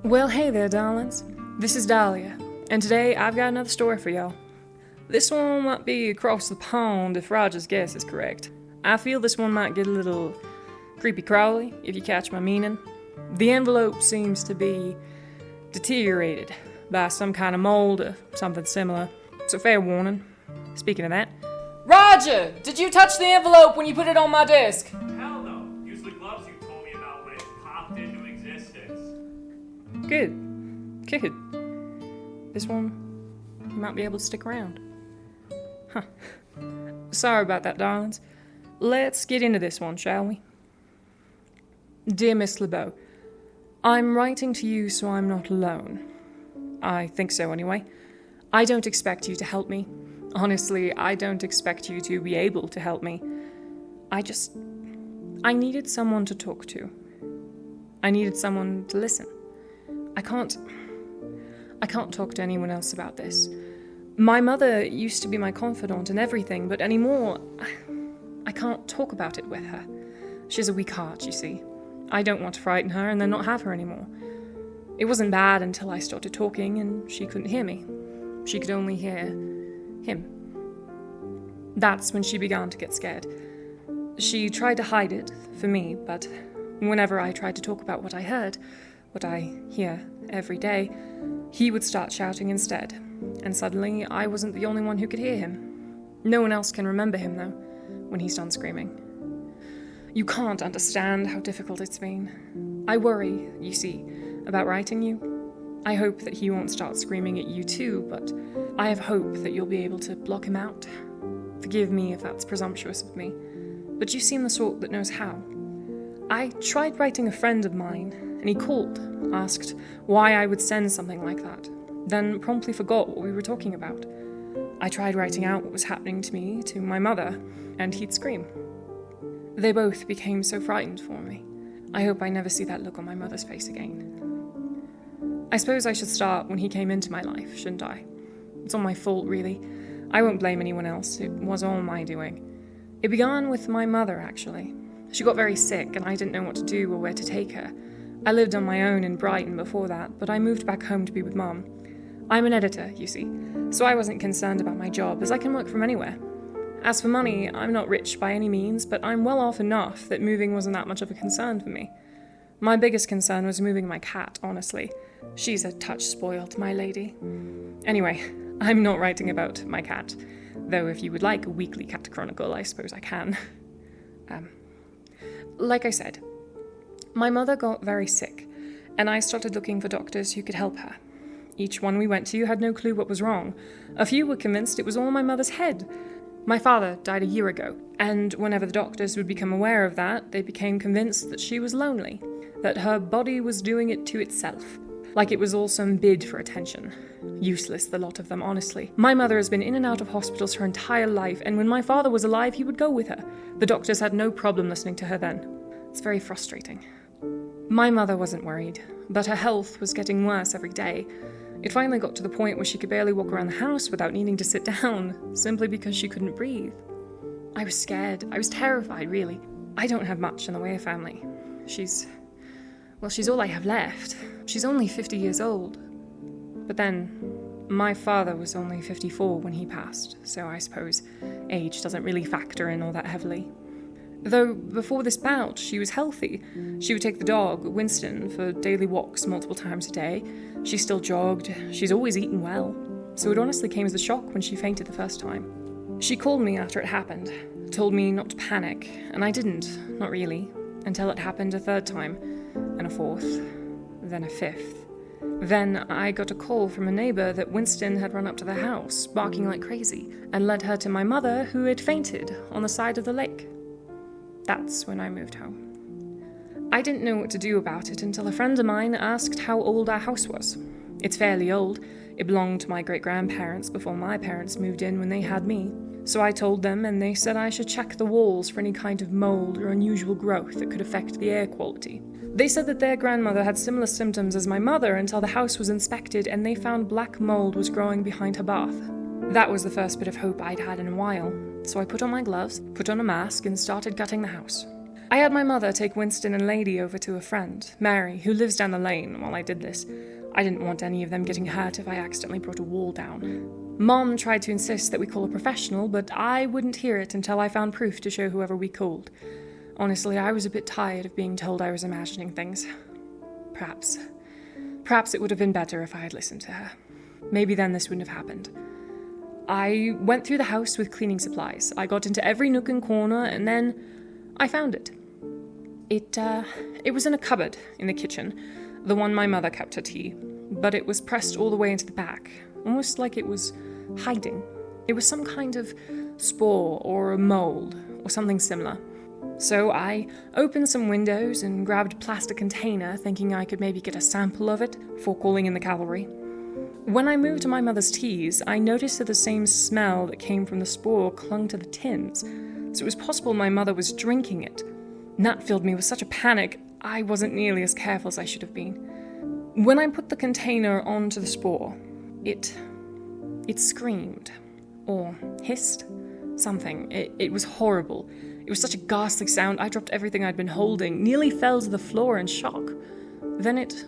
Well, hey there, darlings. This is Dahlia, and today I've got another story for y'all. This one might be across the pond if Roger's guess is correct. I feel this one might get a little creepy crawly, if you catch my meaning. The envelope seems to be deteriorated by some kind of mold or something similar, so fair warning. Speaking of that, Roger! Did you touch the envelope when you put it on my desk? Hell no. Use the gloves you told me about when it popped into existence. Good. This one might be able to stick around. Huh. Sorry about that, darlings. Let's get into this one, shall we? Dear Miss LeBeau, I'm writing to you so I'm not alone. I think so, anyway. I don't expect you to help me. Honestly, I don't expect you to be able to help me. I needed someone to talk to. I needed someone to listen. I can't talk to anyone else about this. My mother used to be my confidant and everything, but anymore, I can't talk about it with her. She has a weak heart, you see. I don't want to frighten her and then not have her anymore. It wasn't bad until I started talking and she couldn't hear me. She could only hear him. That's when she began to get scared. She tried to hide it for me, but whenever I tried to talk about what I heard, what I hear every day, he would start shouting instead, and suddenly I wasn't the only one who could hear him. No one else can remember him, though, when he's done screaming. You can't understand how difficult it's been. I worry, you see, about writing you. I hope that he won't start screaming at you too, but I have hope that you'll be able to block him out. Forgive me if that's presumptuous of me, but you seem the sort that knows how. I tried writing a friend of mine, and he called, asked why I would send something like that, then promptly forgot what we were talking about. I tried writing out what was happening to me to my mother, and he'd scream. They both became so frightened for me. I hope I never see that look on my mother's face again. I suppose I should start when he came into my life, shouldn't I? It's all my fault, really. I won't blame anyone else. It was all my doing. It began with my mother, actually. She got very sick, and I didn't know what to do or where to take her. I lived on my own in Brighton before that, but I moved back home to be with Mum. I'm an editor, you see, so I wasn't concerned about my job, as I can work from anywhere. As for money, I'm not rich by any means, but I'm well off enough that moving wasn't that much of a concern for me. My biggest concern was moving my cat, honestly. She's a touch spoiled, my lady. Anyway, I'm not writing about my cat, though if you would like a weekly cat chronicle, I suppose I can. Like I said, my mother got very sick, and I started looking for doctors who could help her. Each one we went to had no clue what was wrong. A few were convinced it was all my mother's head. My father died a year ago, and whenever the doctors would become aware of that, they became convinced that she was lonely, that her body was doing it to itself, like it was all some bid for attention. Useless, the lot of them, honestly. My mother has been in and out of hospitals her entire life, and when my father was alive, he would go with her. The doctors had no problem listening to her then. It's very frustrating. My mother wasn't worried, but her health was getting worse every day. It finally got to the point where she could barely walk around the house without needing to sit down, simply because she couldn't breathe. I was scared. I was terrified, really. I don't have much in the way of family. She's all I have left. She's only 50 years old. But then, my father was only 54 when he passed, so I suppose age doesn't really factor in all that heavily. Though, before this bout, she was healthy. She would take the dog, Winston, for daily walks multiple times a day. She still jogged. She's always eaten well. So it honestly came as a shock when she fainted the first time. She called me after it happened, told me not to panic, and I didn't, not really, until it happened a third time, and a fourth, then a fifth. Then I got a call from a neighbour that Winston had run up to the house, barking like crazy, and led her to my mother, who had fainted on the side of the lake. That's when I moved home. I didn't know what to do about it until a friend of mine asked how old our house was. It's fairly old. It belonged to my great-grandparents before my parents moved in when they had me. So I told them, and they said I should check the walls for any kind of mold or unusual growth that could affect the air quality. They said that their grandmother had similar symptoms as my mother until the house was inspected and they found black mold was growing behind her bath. That was the first bit of hope I'd had in a while. So I put on my gloves, put on a mask, and started gutting the house. I had my mother take Winston and Lady over to a friend, Mary, who lives down the lane, while I did this. I didn't want any of them getting hurt if I accidentally brought a wall down. Mom tried to insist that we call a professional, but I wouldn't hear it until I found proof to show whoever we called. Honestly, I was a bit tired of being told I was imagining things. Perhaps it would have been better if I had listened to her. Maybe then this wouldn't have happened. I went through the house with cleaning supplies. I got into every nook and corner, and then I found it. It was in a cupboard in the kitchen, the one my mother kept her tea, but it was pressed all the way into the back, almost like it was hiding. It was some kind of spore or a mold or something similar. So I opened some windows and grabbed a plastic container, thinking I could maybe get a sample of it before calling in the cavalry. When I moved to my mother's teas, I noticed that the same smell that came from the spore clung to the tins, so it was possible my mother was drinking it. And that filled me with such a panic, I wasn't nearly as careful as I should have been. When I put the container onto the spore, it screamed, or hissed, something. It was horrible. It was such a ghastly sound, I dropped everything I'd been holding, nearly fell to the floor in shock. Then it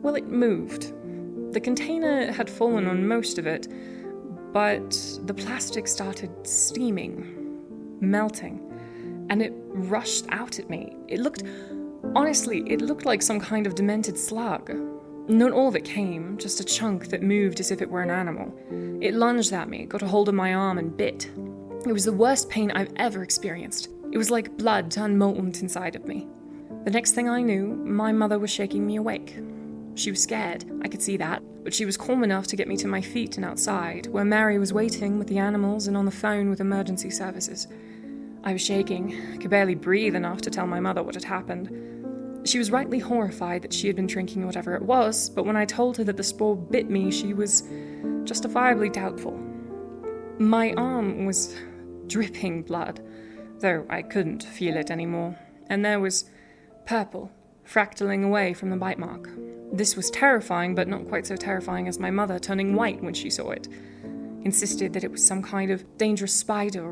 moved. The container had fallen on most of it, but the plastic started steaming, melting, and it rushed out at me. It looked like some kind of demented slug. Not all of it came, just a chunk that moved as if it were an animal. It lunged at me, got a hold of my arm, and bit. It was the worst pain I've ever experienced. It was like blood turned molten inside of me. The next thing I knew, my mother was shaking me awake. She was scared, I could see that, but she was calm enough to get me to my feet and outside, where Mary was waiting with the animals and on the phone with emergency services. I was shaking, could barely breathe enough to tell my mother what had happened. She was rightly horrified that she had been drinking whatever it was, but when I told her that the spore bit me, she was justifiably doubtful. My arm was dripping blood, though I couldn't feel it anymore, and there was purple fractaling away from the bite mark. This was terrifying, but not quite so terrifying as my mother turning white when she saw it. Insisted that it was some kind of dangerous spider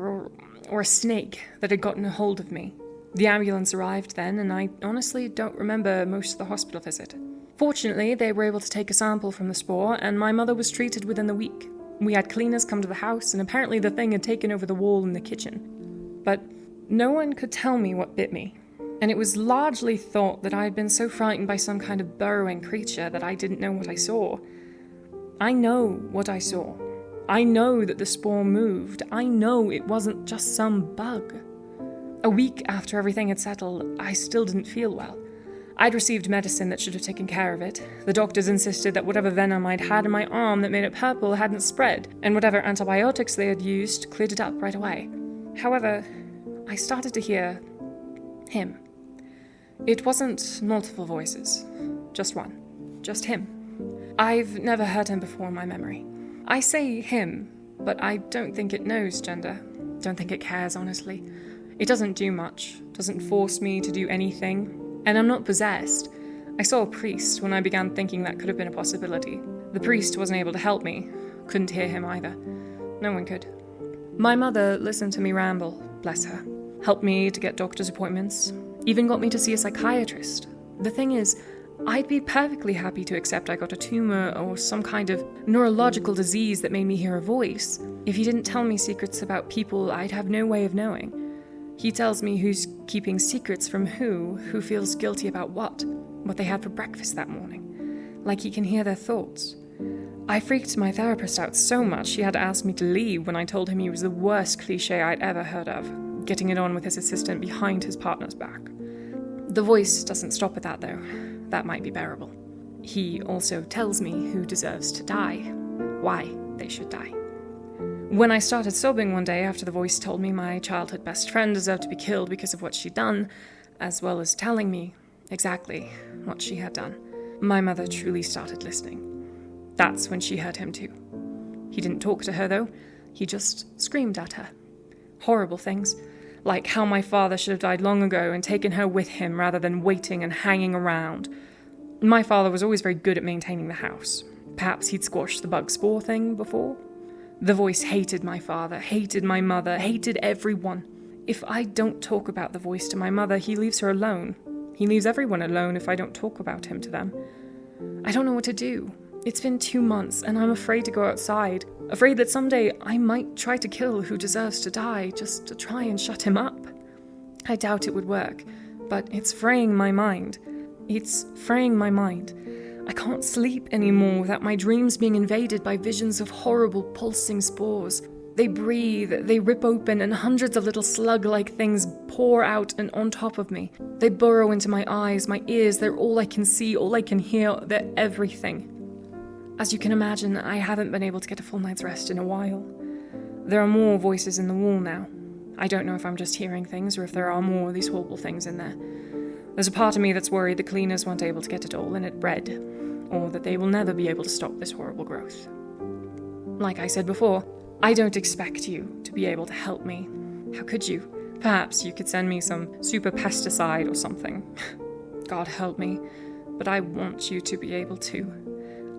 or a snake that had gotten a hold of me. The ambulance arrived then, and I honestly don't remember most of the hospital visit. Fortunately, they were able to take a sample from the spore, and my mother was treated within the week. We had cleaners come to the house, and apparently the thing had taken over the wall in the kitchen. But no one could tell me what bit me, and it was largely thought that I had been so frightened by some kind of burrowing creature that I didn't know what I saw. I know what I saw. I know that the spore moved. I know it wasn't just some bug. A week after everything had settled, I still didn't feel well. I'd received medicine that should have taken care of it. The doctors insisted that whatever venom I'd had in my arm that made it purple hadn't spread, and whatever antibiotics they had used cleared it up right away. However, I started to hear him. It wasn't multiple voices, just one, just him. I've never heard him before in my memory. I say him, but I don't think it knows gender. Don't think it cares, honestly. It doesn't do much, doesn't force me to do anything, and I'm not possessed. I saw a priest when I began thinking that could have been a possibility. The priest wasn't able to help me, couldn't hear him either. No one could. My mother listened to me ramble, bless her. Helped me to get doctor's appointments, even got me to see a psychiatrist. The thing is, I'd be perfectly happy to accept I got a tumor or some kind of neurological disease that made me hear a voice. If he didn't tell me secrets about people I'd have no way of knowing. He tells me who's keeping secrets from who feels guilty about what they had for breakfast that morning. Like he can hear their thoughts. I freaked my therapist out so much she had to ask me to leave when I told him he was the worst cliché I'd ever heard of, getting it on with his assistant behind his partner's back. The voice doesn't stop at that, though. That might be bearable. He also tells me who deserves to die, why they should die. When I started sobbing one day after the voice told me my childhood best friend deserved to be killed because of what she'd done, as well as telling me exactly what she had done, my mother truly started listening. That's when she heard him too. He didn't talk to her, though. He just screamed at her. Horrible things. Like how my father should have died long ago and taken her with him rather than waiting and hanging around. My father was always very good at maintaining the house. Perhaps he'd squashed the bug spore thing before? The voice hated my father, hated my mother, hated everyone. If I don't talk about the voice to my mother, he leaves her alone. He leaves everyone alone if I don't talk about him to them. I don't know what to do. It's been 2 months, and I'm afraid to go outside. Afraid that someday I might try to kill who deserves to die, just to try and shut him up. I doubt it would work, but it's fraying my mind. It's fraying my mind. I can't sleep anymore without my dreams being invaded by visions of horrible pulsing spores. They breathe, they rip open, and hundreds of little slug-like things pour out and on top of me. They burrow into my eyes, my ears, they're all I can see, all I can hear, they're everything. As you can imagine, I haven't been able to get a full night's rest in a while. There are more voices in the wall now. I don't know if I'm just hearing things or if there are more of these horrible things in there. There's a part of me that's worried the cleaners weren't able to get it all and it bred, or that they will never be able to stop this horrible growth. Like I said before, I don't expect you to be able to help me. How could you? Perhaps you could send me some super pesticide or something. God help me, but I want you to be able to.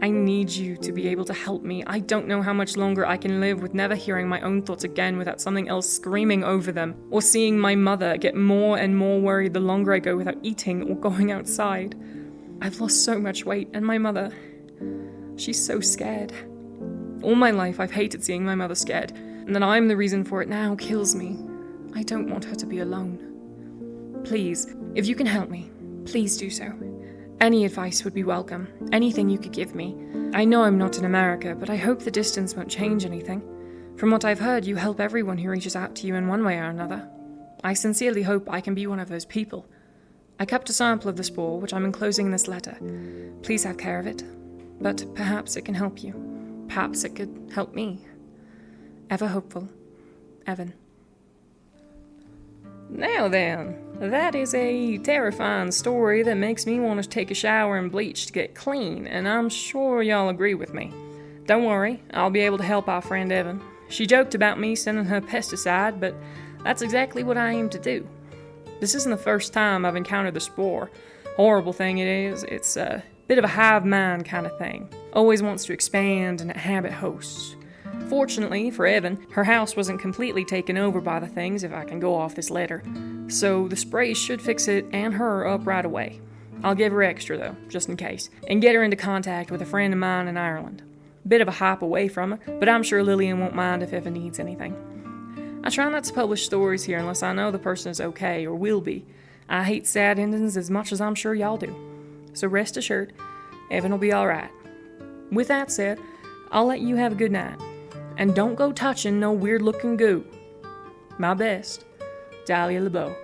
I need you to be able to help me. I don't know how much longer I can live with never hearing my own thoughts again without something else screaming over them, or seeing my mother get more and more worried the longer I go without eating or going outside. I've lost so much weight, and my mother, she's so scared. All my life I've hated seeing my mother scared, and that I'm the reason for it now kills me. I don't want her to be alone. Please, if you can help me, please do so. Any advice would be welcome, anything you could give me. I know I'm not in America, but I hope the distance won't change anything. From what I've heard, you help everyone who reaches out to you in one way or another. I sincerely hope I can be one of those people. I kept a sample of the spore, which I'm enclosing in this letter. Please have care of it. But perhaps it can help you. Perhaps it could help me. Ever hopeful, Evan. Now then, that is a terrifying story that makes me want to take a shower and bleach to get clean, and I'm sure y'all agree with me. Don't worry, I'll be able to help our friend Evan. She joked about me sending her pesticide, but that's exactly what I aim to do. This isn't the first time I've encountered the spore. Horrible thing it is, it's a bit of a hive mind kind of thing. Always wants to expand and inhabit hosts. Fortunately for Evan, her house wasn't completely taken over by the things, if I can go off this letter, so the spray should fix it and her up right away. I'll give her extra though, just in case, and get her into contact with a friend of mine in Ireland. Bit of a hop away from her, but I'm sure Lillian won't mind if Evan needs anything. I try not to publish stories here unless I know the person is okay or will be. I hate sad endings as much as I'm sure y'all do. So rest assured, Evan will be alright. With that said, I'll let you have a good night. And don't go touching no weird-looking goo. My best, Dahlia LeBeau.